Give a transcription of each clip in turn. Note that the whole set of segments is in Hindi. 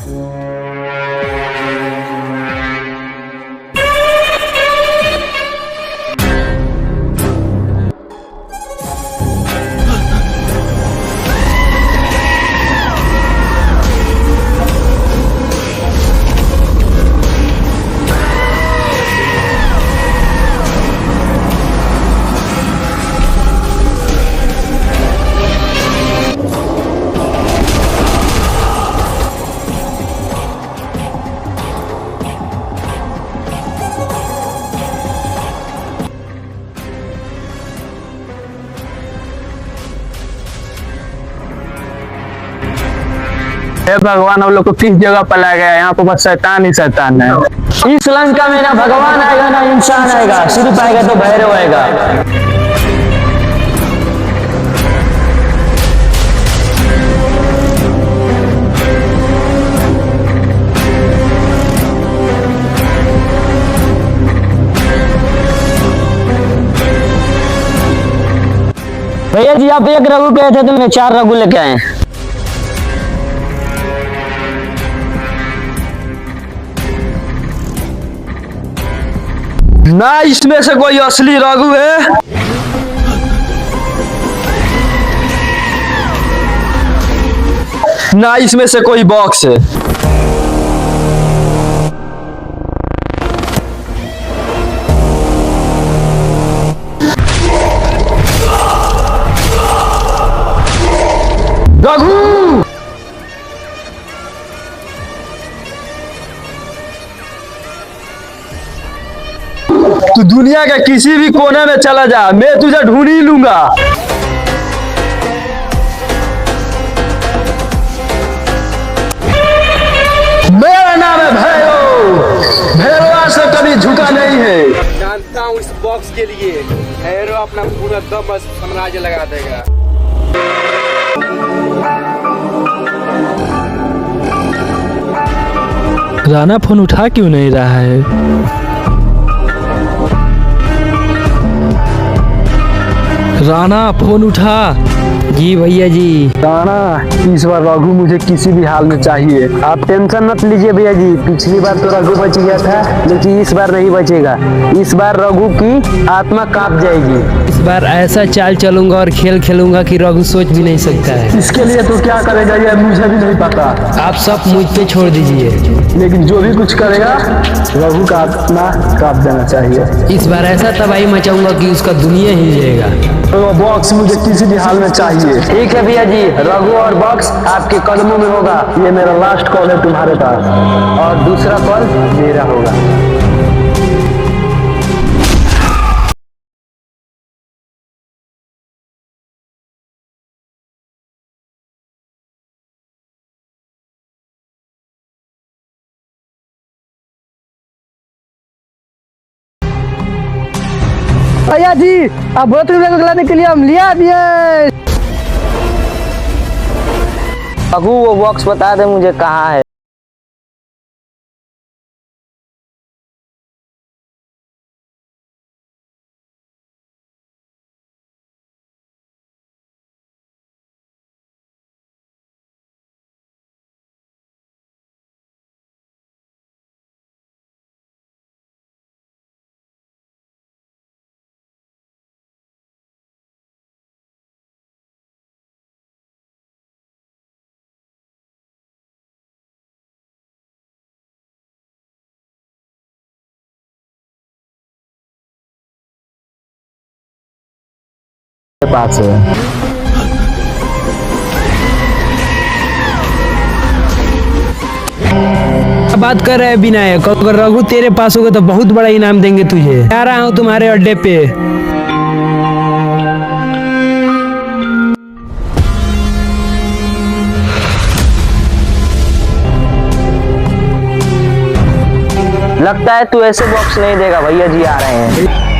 हे भगवान, हम लोग को किस जगह पर लाया गया? यहाँ पर बस शैतान ही शैतान है। इस लंका में ना भगवान आएगा ना इंसान आएगा, सिर्फ आएगा तो भैरव आएगा। भैया जी, आप एक रघु कहे थे तो मैं 4 रघु लेके आए। ना इसमें से कोई असली रघु है, ना इसमें से कोई बॉक्स है। रघु, तू दुनिया के किसी भी कोने में चला जा, मैं तुझे ढूंढ ही लूंगा। मेरा नाम है भैरव, भैरव आज से कभी झुका नहीं है। जानता हूँ इस बॉक्स के लिए भैरव अपना पूरा दम साम्राज्य लगा देगा। राणा फोन उठा क्यों नहीं रहा है? राणा फोन उठा। जी भैया जी। राणा, इस बार रघु मुझे किसी भी हाल में चाहिए। आप टेंशन मत लीजिए भैया जी, पिछली बार तो रघु बच गया था, लेकिन इस बार नहीं बचेगा। इस बार रघु की आत्मा कांप जाएगी। इस बार ऐसा चाल चलूंगा और खेल खेलूंगा कि रघु सोच भी नहीं सकता है। इसके लिए तो क्या करेगा ये मुझे भी नहीं पता। आप सब मुझ पे छोड़ दीजिए, लेकिन जो भी कुछ करेगा रघु का आत्मा कांप देना चाहिए। इस बार ऐसा तबाही मचाऊंगा कि उसका दुनिया ही जाएगा। तो बॉक्स मुझे किसी भी हाल में चाहिए। ठीक है भैया जी, रघु और बॉक्स आपके कदमों में होगा। ये मेरा लास्ट कॉल है तुम्हारे पास, और दूसरा कॉल मेरा होगा। भैया जी, अब बहुत लाने के लिए हम लिया दिए। रघु, वो बॉक्स बता दे मुझे कहाँ है। पास है। बात कर रहे हैं विनायक, अगर रघु तेरे पास होगा तो बहुत बड़ा इनाम देंगे तुझे। आ रहा हूँ तुम्हारे अड्डे पे। लगता है तू ऐसे बॉक्स नहीं देगा। भैया जी आ रहे हैं।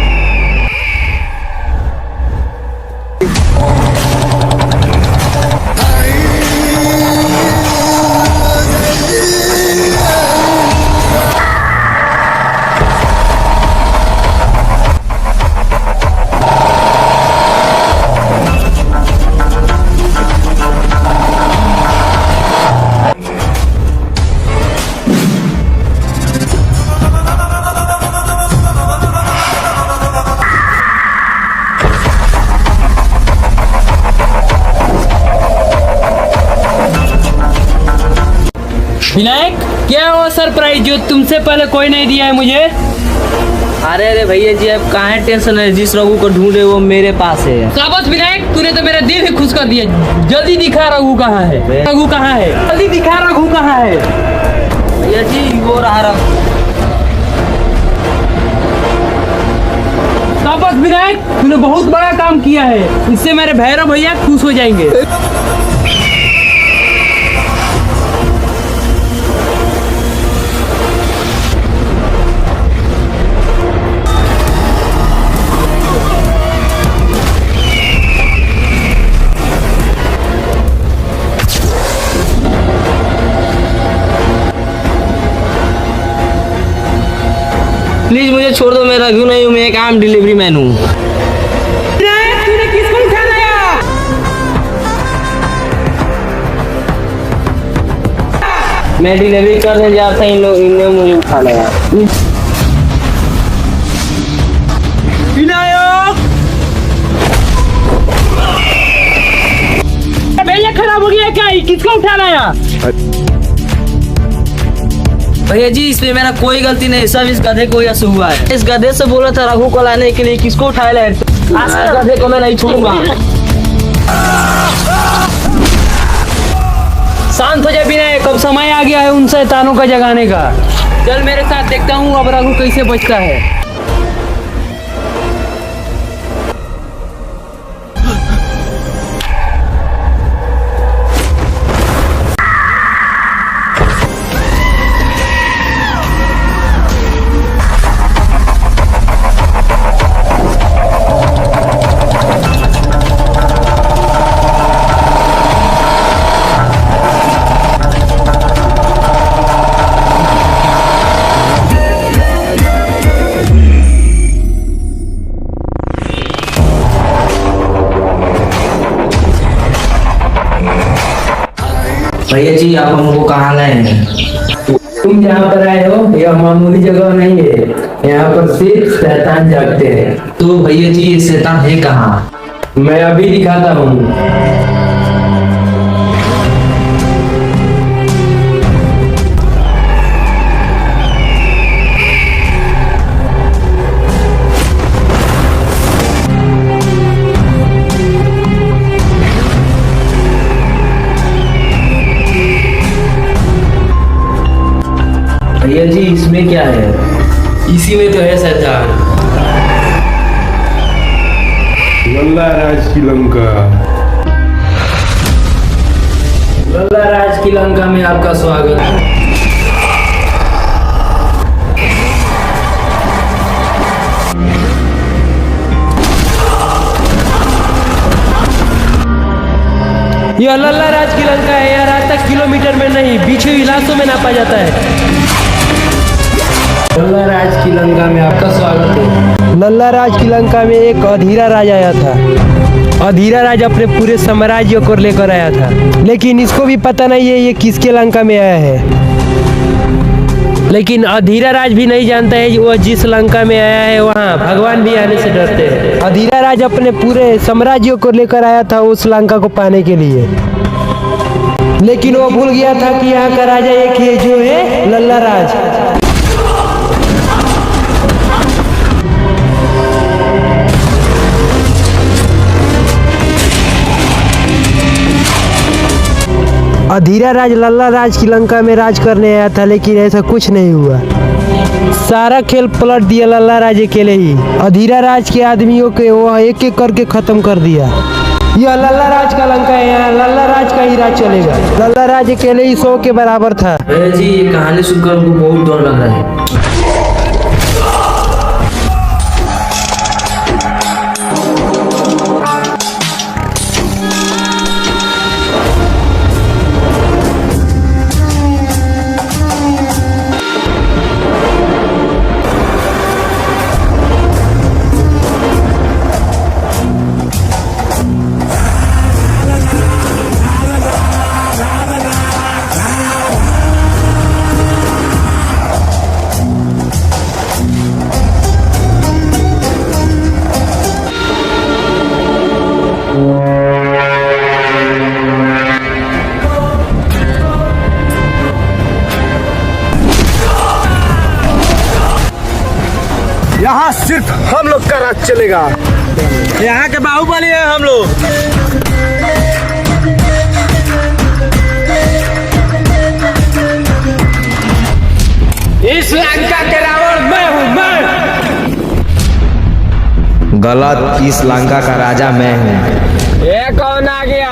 विनायक, क्या वो सरप्राइज जो तुमसे पहले कोई नहीं दिया है मुझे? अरे अरे भैया जी, अब कहाँ टेंशन है, जिस रघु को ढूंढे वो मेरे पास है। शाबाश विनायक, तूने तो मेरा दिल ही खुश कर दिया। जल्दी दिखा रघु कहाँ है, रघु कहाँ है, जल्दी दिखा रघु कहाँ है। भैया जी वो रहा रघु। शाबाश विनायक, तूने बहुत बड़ा काम किया है। इससे मेरे भैरव भैया खुश हो जाएंगे। प्लीज मुझे छोड़ दो, मैं रघु नहीं हूँ, मैं एक आम डिलीवरी मैन हूँ। तूने किसको उठा लाया? मैं डिलीवरी करने जाता इन लोग, इनने मुझे उठा लिया। विनायक, भैया खराब हो गया क्या? किसको उठा लाया? भैया जी इसमें मेरा कोई गलती नहीं, सब इस गधे को यश हुआ है। इस गधे से बोला था रघु को लाने के लिए, किसको उठाया लाए? आज इस गधे को मैं नहीं छोड़ूंगा। शांत हो जा विनायक, अब समय आ गया है उन शैतानों का जगाने का। चल मेरे साथ, देखता हूँ अब रघु कैसे बचता है। भैया जी आप हमको कहाँ लाए हैं? तुम जहाँ पर आए हो यह मामूली जगह नहीं है, यहाँ पर सिर्फ शैतान जागते हैं। तो भैया जी ये शैतान है कहाँ? मैं अभी दिखाता हूँ। भैया जी इसमें क्या है? इसी में तो है शैतान। लल्ला राज की लंका। लल्ला राज की लंका में आपका स्वागत है। यह लल्ला राज की लंका है। यह रात तक किलोमीटर में नहीं, बीच इलाकों में नापा जाता है। लल्ला राज की लंका में आपका स्वागत है। लल्ला राज की लंका में एक अधीरा राज आया था। अधीरा राज अपने पूरे साम्राज्य को लेकर आया था, लेकिन इसको भी पता नहीं है ये किसके लंका में आया है। लेकिन अधीरा राज भी नहीं जानता है वो जिस लंका में आया है वहाँ भगवान भी आने से डरते हैं। अधीरा राज अपने पूरे साम्राज्य को लेकर आया था उस लंका को पाने के लिए, लेकिन वो भूल गया था कि यहाँ का राजा एक ही है जो है लल्ला राज। अधीरा राज लल्ला राज की लंका में राज करने आया था, लेकिन ऐसा कुछ नहीं हुआ। सारा खेल पलट दिया लल्ला राज अकेले ही। अधीरा राज के आदमियों के वो एक एक करके खत्म कर दिया। यह लल्ला राज का लंका है, यहाँ लल्ला राज का ही राज चलेगा। लल्ला राज अकेले ही 100 के बराबर था। भैया जी ये कहानी सुनकर हमको बहुत डर लग रहा है। राज चलेगा। यहाँ के बाहुबली है हम लोग। इस लंका के रावण मैं हूँ, मैं। गलत, इस लंका का राजा मैं हूँ। ये कौन आ गया?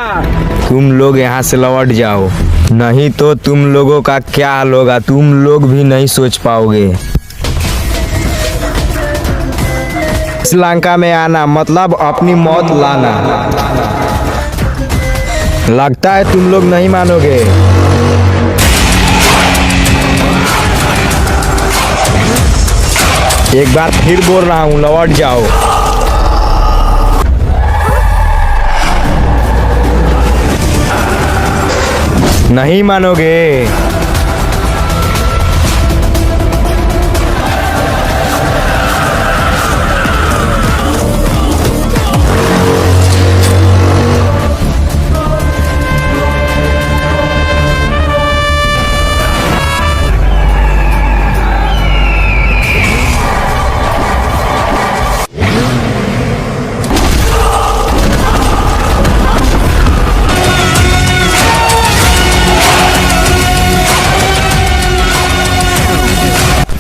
तुम लोग यहाँ से लौट जाओ, नहीं तो तुम लोगों का क्या हाल होगा तुम लोग भी नहीं सोच पाओगे। इस लंका में आना मतलब अपनी मौत लाना। लगता है तुम लोग नहीं मानोगे। एक बार फिर बोल रहा हूँ, लौट जाओ। नहीं मानोगे।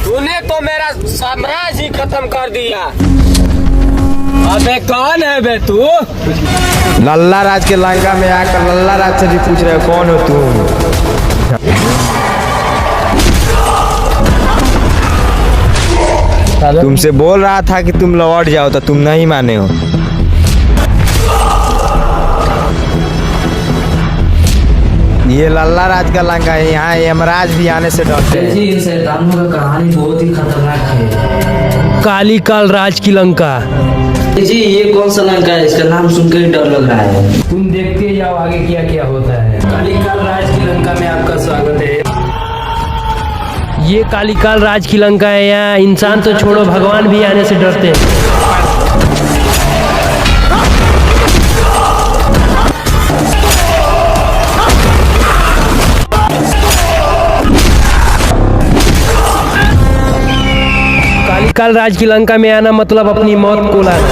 तूने तो मेरा साम्राज्य ही खत्म कर दिया। अबे कौन है बे तू? लल्ला राज के लंका में आकर लल्ला राज से भी पूछ रहे हो कौन हो तुम। तुमसे बोल रहा था कि तुम लौट जाओ तो तुम नहीं माने हो। ये लल्ला राज का लंका है, यहाँ यमराज भी आने से डरते हैं। जी इन शैतानों का कहानी बहुत ही खतरनाक है। काली काल राज की लंका। जी ये कौन सा लंका है? इसका नाम सुनकर ही डर लग रहा है। तुम देखते जाओ आगे क्या क्या होता है। कालीकाल राज की लंका में आपका स्वागत है। ये कालीकाल राज की लंका है। यहाँ इंसान तो छोड़ो, भगवान भी आने से डरते हैं। कालीकाल राज की लंका में आना मतलब अपनी मौत को लाना।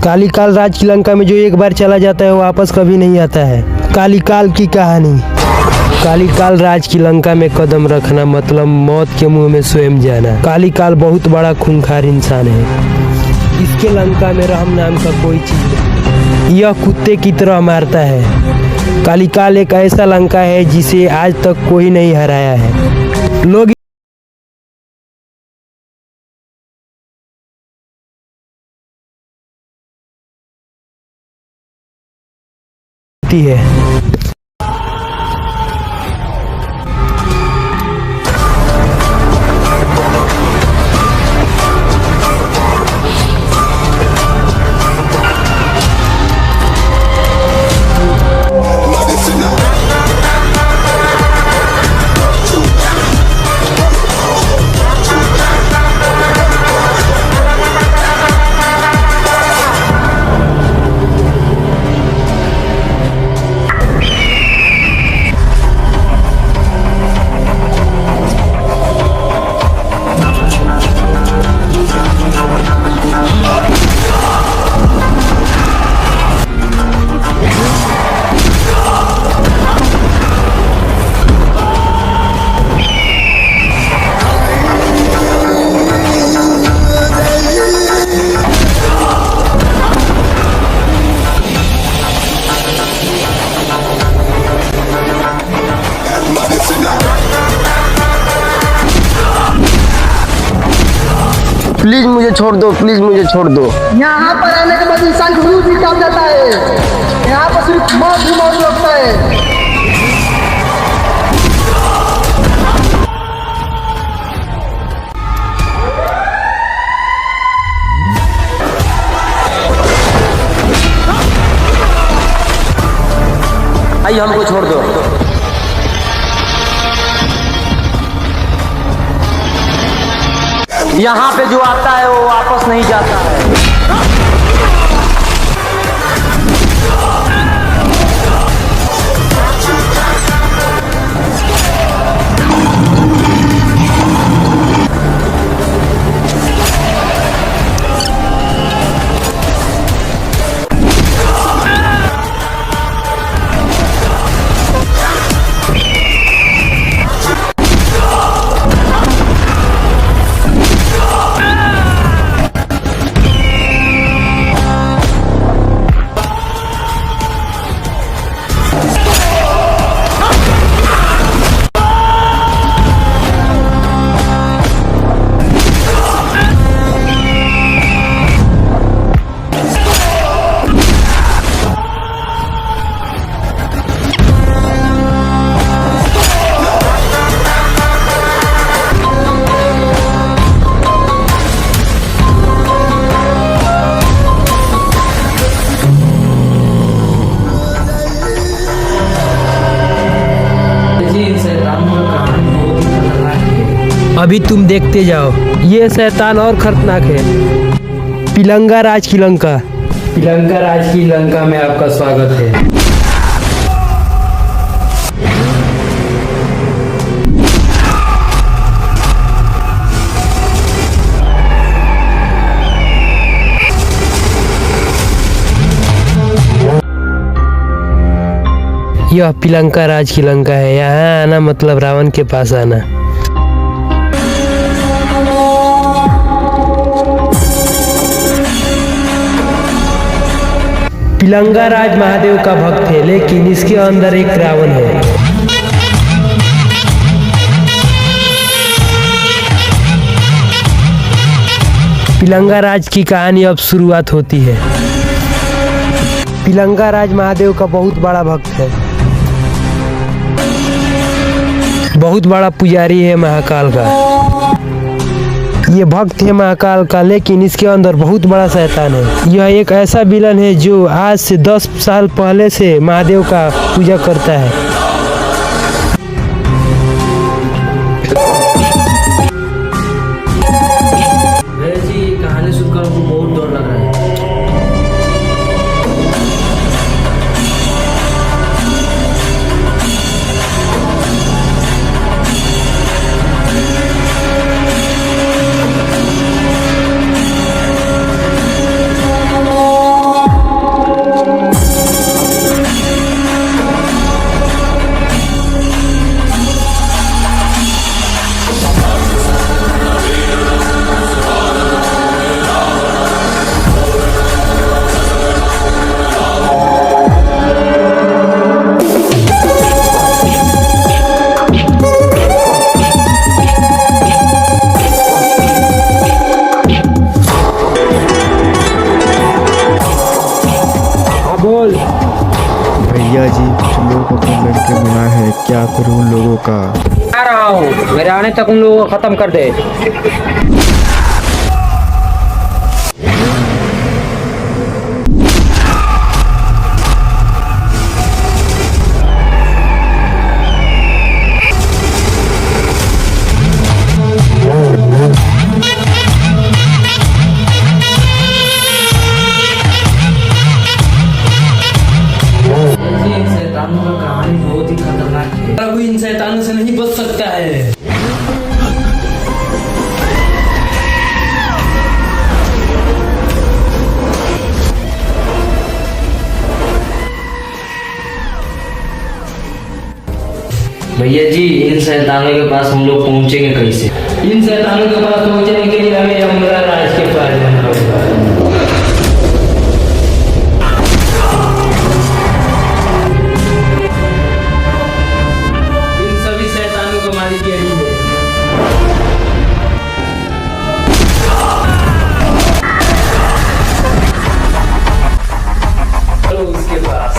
कालीकाल राज की लंका में जो एक बार चला जाता है वो वापस कभी नहीं आता है। कालीकाल की कहानी। कालीकाल राज की लंका में कदम रखना मतलब मौत के मुंह में स्वयं जाना। कालीकाल बहुत बड़ा खूंखार इंसान है। इसके लंका में रहम नाम का कोई चीज नहीं। यह कुत्ते की तरह मारता है। कालीकाल एक ऐसा लंका है जिसे आज तक कोई नहीं हराया है। लोग है। प्लीज मुझे छोड़ दो, प्लीज मुझे छोड़ दो। यहाँ पर आने के बाद इंसान का रूप निकल जाता है। यहाँ पर सिर्फ मौत ही मौत लगता है। आइए हमको छोड़ दो। यहाँ पे जो आता है वो वापस नहीं जाता है। अभी तुम देखते जाओ, ये शैतान और खतरनाक है। पिलंगा राज की लंका। पिलंका राज की लंका में आपका स्वागत है। यह पिलंका राज की लंका है। यहाँ आना मतलब रावण के पास आना। पिलंगा राज महादेव का भक्त है, लेकिन इसके अंदर एक रावण है। पिलंगा राज की कहानी अब शुरुआत होती है। पिलंगा राज महादेव का बहुत बड़ा भक्त है, बहुत बड़ा पुजारी है महाकाल का। ये भक्त है महाकाल का, लेकिन इसके अंदर बहुत बड़ा शैतान है। यह एक ऐसा विलन है जो आज से 10 साल पहले से महादेव का पूजा करता है। भैया जी कहानी सुनकर हमको बहुत डर लग रहा है। भैया जी कुछ लोग अपने लड़के बुलाए हैं, क्या करूं उन लोगों का? आ रहा हूँ, मेरे आने तक उन लोगों को खत्म कर दे। इन शैतानों का कहानी बहुत ही खतरनाक है। प्रभु इन शैतानों से नहीं बच सकता है। भैया जी इन शैतानों के पास हम लोग पहुंचेंगे कैसे? इन शैतानों के पास पहुंचने के लिए हमें यमला राज के पास जाना होगा। इन सभी शैतानों को मारी गई है। चलो उसके पास।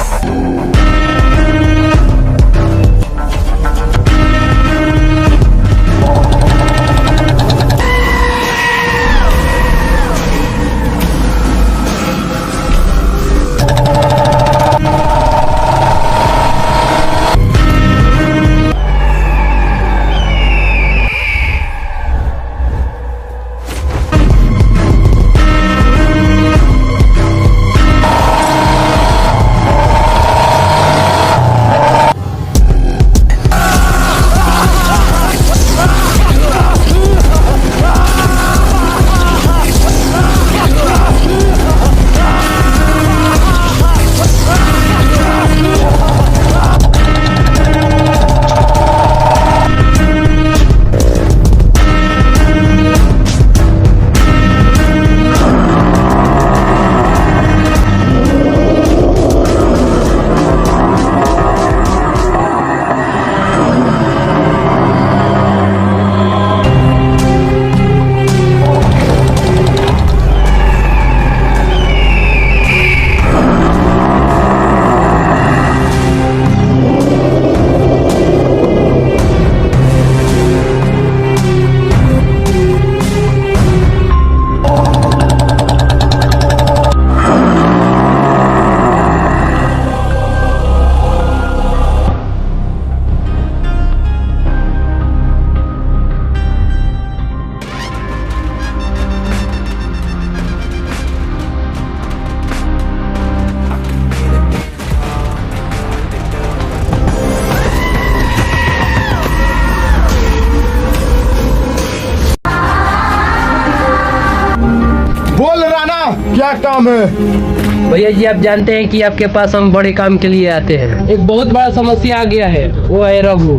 काम है? भैया जी आप जानते हैं कि आपके पास हम बड़े काम के लिए आते हैं। एक बहुत बड़ा समस्या आ गया है, वो है रघु।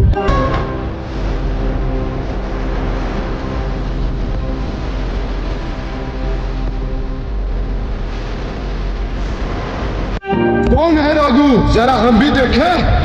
कौन है रघु? जरा हम भी देखें।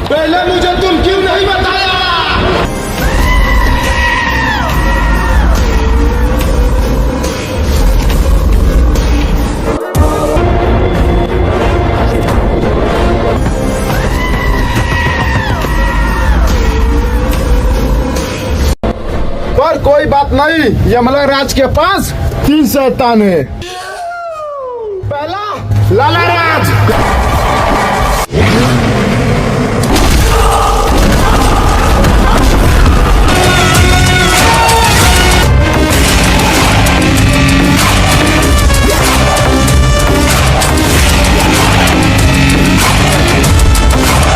पहले मुझे तुम क्यों नहीं बताया? पर कोई बात नहीं, यमला राज के पास 3 शैतान है। पहला लाला राज,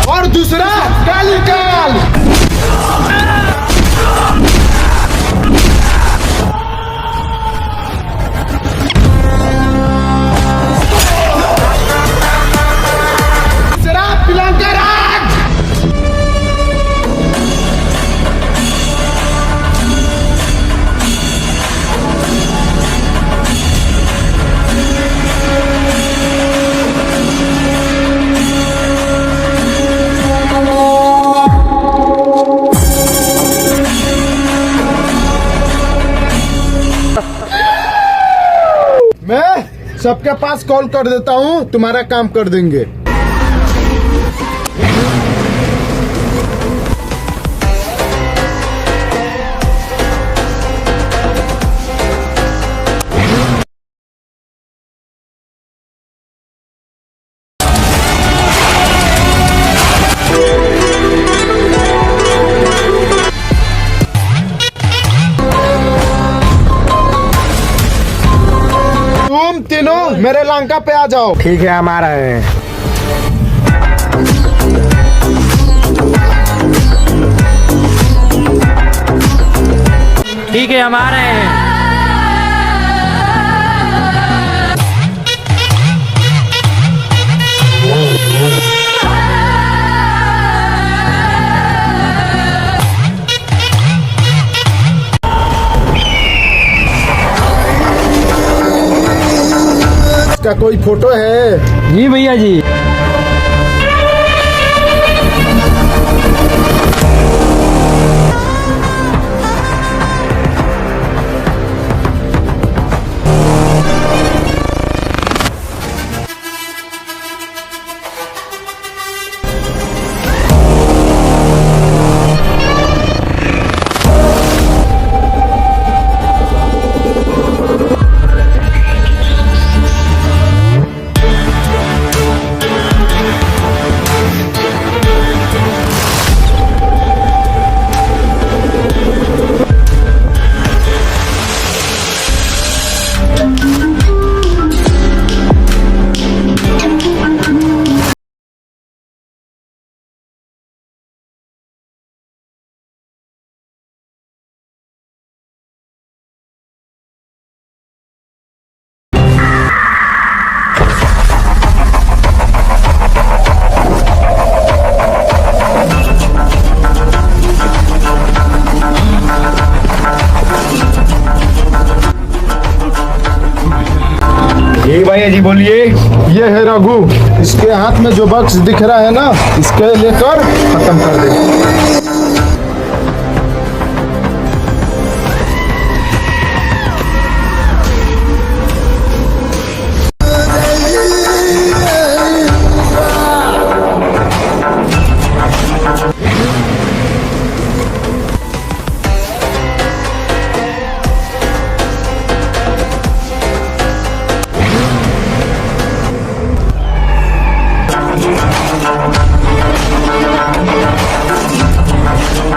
और दूसरा कालीकाल। तीसरा पिलंका राज। मैं सबके पास कॉल कर देता हूँ, तुम्हारा काम कर देंगे। तुम तीनों मेरे लंका पे आ जाओ। ठीक है, हमारा है। ठीक है हमारे हैं। इसका कोई फोटो है? जी भैया जी। भैया जी बोलिए। ये है रघु, इसके हाथ में जो बक्स दिख रहा है ना, इसके लेकर खत्म कर दे।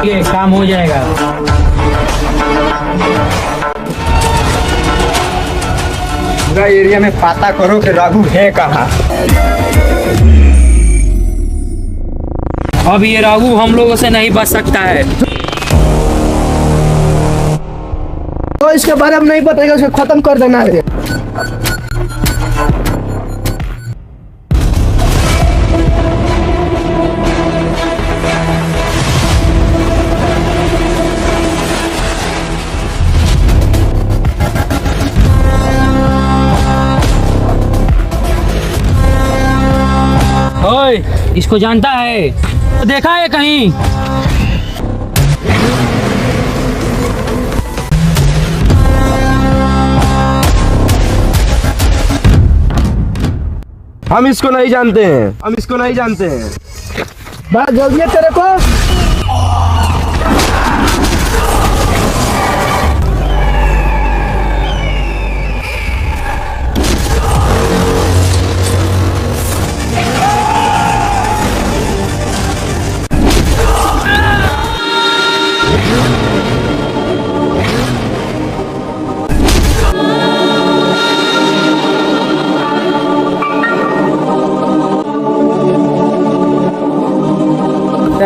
ये काम हो जाएगा। पूरा एरिया में पता करो कि रघु है कहाँ। अब ये रघु हम लोगों से नहीं बच सकता है। तो इसके बारे में नहीं बताएगा, उसको खत्म कर देना है। ओए, इसको जानता है? तो देखा है कहीं? हम इसको नहीं जानते हैं, हम इसको नहीं जानते हैं। बात जल्दी है तेरे को।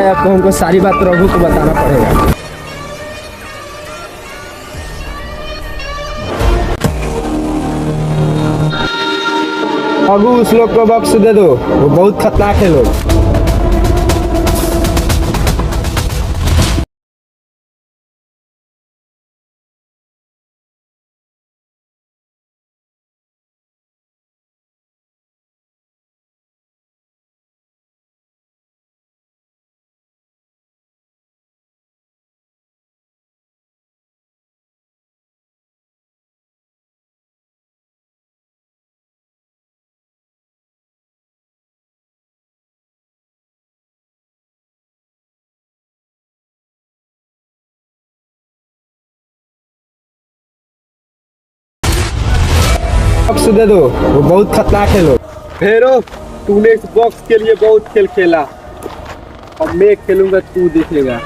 आपको हमको सारी बात रघु को बताना पड़ेगा। रघु, उस लोग को बक्स दे दो, वो बहुत खतरनाक है लोग। बॉक्स दे दो, वो बहुत खतरनाक है लोग। फेरो, तूने इस बॉक्स के लिए बहुत खेल खेला, अब मैं खेलूंगा, तू देखेगा।